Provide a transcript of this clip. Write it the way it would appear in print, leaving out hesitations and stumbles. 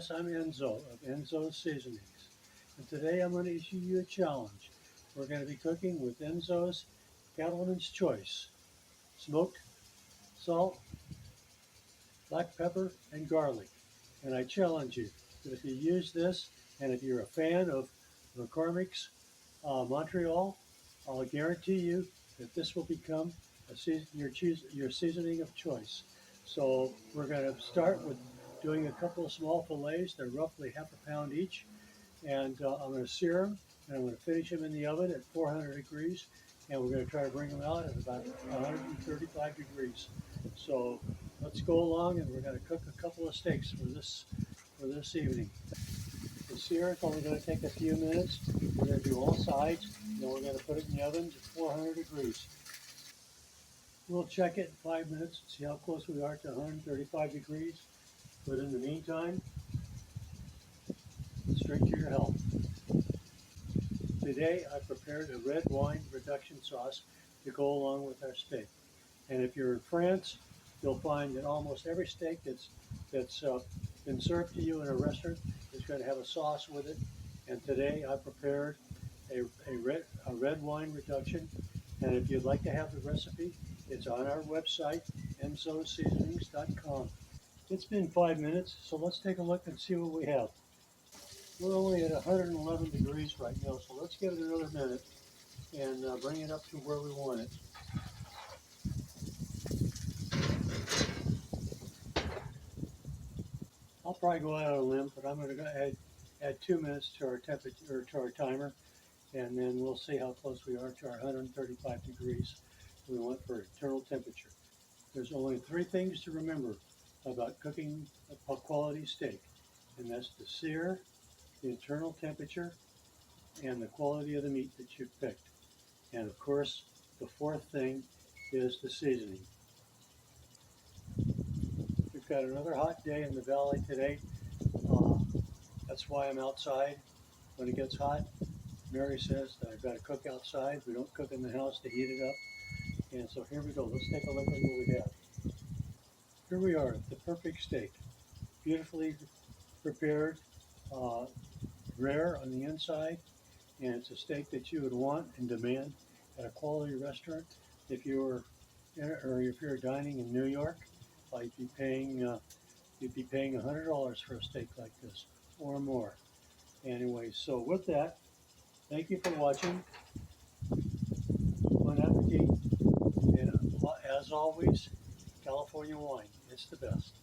Yes, I'm Enzo of Enzo's Seasonings, and today I'm going to issue you a challenge. We're going to be cooking with Enzo's Cattleman's Choice, smoked salt, black pepper, and garlic. And I challenge you that if you use this, and if you're a fan of McCormick's Montreal, I'll guarantee you that this will become your seasoning of choice. So we're going to start with doing a couple of small fillets. They're roughly half a pound each, and I'm going to sear them, and I'm going to finish them in the oven at 400 degrees, and we're going to try to bring them out at about 135 degrees. So let's go along, and we're going to cook a couple of steaks for this evening. The sear is only going to take a few minutes. We're going to do all sides, and then we're going to put it in the oven at 400 degrees. We'll check it in 5 minutes and see how close we are to 135 degrees. But in the meantime, straight to your health. Today I prepared a red wine reduction sauce to go along with our steak. And if you're in France, you'll find that almost every steak that's been served to you in a restaurant is going to have a sauce with it. And today I prepared a red wine reduction. And if you'd like to have the recipe, it's on our website, enzoseasonings.com. It's been 5 minutes, so let's take a look and see what we have. We're only at 111 degrees right now, so let's give it another minute and bring it up to where we want it. I'll probably go out on a limb, but I'm going to go add 2 minutes to our temperature, or to our timer, and then we'll see how close we are to our 135 degrees we want for internal temperature. There's only 3 things to remember about cooking a quality steak, and that's the sear, the internal temperature, and the quality of the meat that you've picked. And of course, the 4th thing is the seasoning. We've got another hot day in the valley today. That's why I'm outside when it gets hot. Mary says that I've got to cook outside. We don't cook in the house to heat it up. And so here we go. Let's take a look at what we have. Here we are, the perfect steak. Beautifully prepared, rare on the inside, and it's a steak that you would want and demand at a quality restaurant. If you're dining in New York, you'd be paying $100 for a steak like this or more. Anyway, so with that, thank you for watching. Bon appetit, and as always, California wine. It's the best.